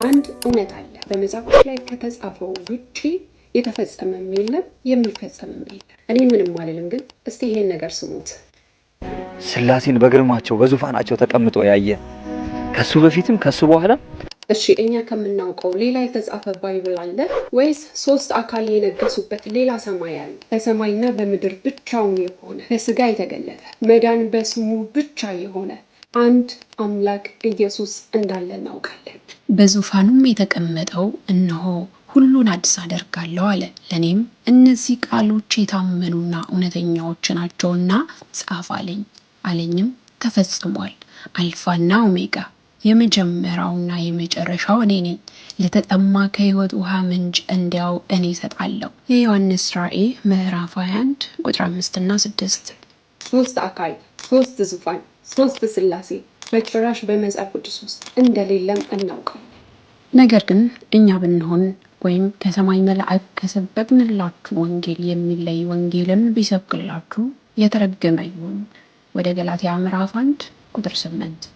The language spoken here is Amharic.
አንድ እውነት አለ። በመጽሐፎች ላይ ከተጻፈው ውጪ የተፈጸመም የለም የሚፈጸምም የለም። እኔ ምንም አልልም፣ ግን እስቲ ይሄን ነገር ስሙት። ስላሴን በግርማቸው በዙፋናቸው ተቀምጦ ያየ ከሱ በፊትም ከሱ በኋላ። እሺ እኛ ከምናውቀው ሌላ የተጻፈ ባይብል አለ ወይስ ሶስት አካል የነገሱበት ሌላ ሰማይ አለ? በሰማይና በምድር ብቻውን የሆነ በስጋ የተገለጠ መዳን በስሙ ብቻ የሆነ አንድ አምላክ ኢየሱስ እንዳለ እናውቃለን። በዙፋኑም የተቀመጠው እነሆ ሁሉን አዲስ አደርጋለሁ አለ። ለእኔም እነዚህ ቃሎች የታመኑና እውነተኛዎች ናቸውና ጻፍ አለኝ። አለኝም ተፈጽሟል። አልፋና ኦሜጋ የመጀመሪያውና የመጨረሻው እኔ ነኝ። ለተጠማ ከሕይወት ውሃ ምንጭ እንዲያው እኔ እሰጣለሁ። የዮሐንስ ራእይ ምዕራፍ 21 ቁጥር 5 እና 6። ሶስት አካል፣ ሶስት ዙፋን፣ ሶስት ስላሴ በጭራሽ በመጽሐፍ ቅዱስ ውስጥ እንደሌለም እናውቃለን። ነገር ግን እኛ ብንሆን ወይም ከሰማይ መልአክ ከሰበክንላችሁ ወንጌል የሚለይ ወንጌልን ቢሰብክላችሁ የተረገመ ይሁን። ወደ ገላትያ ምዕራፍ 1 ቁጥር 8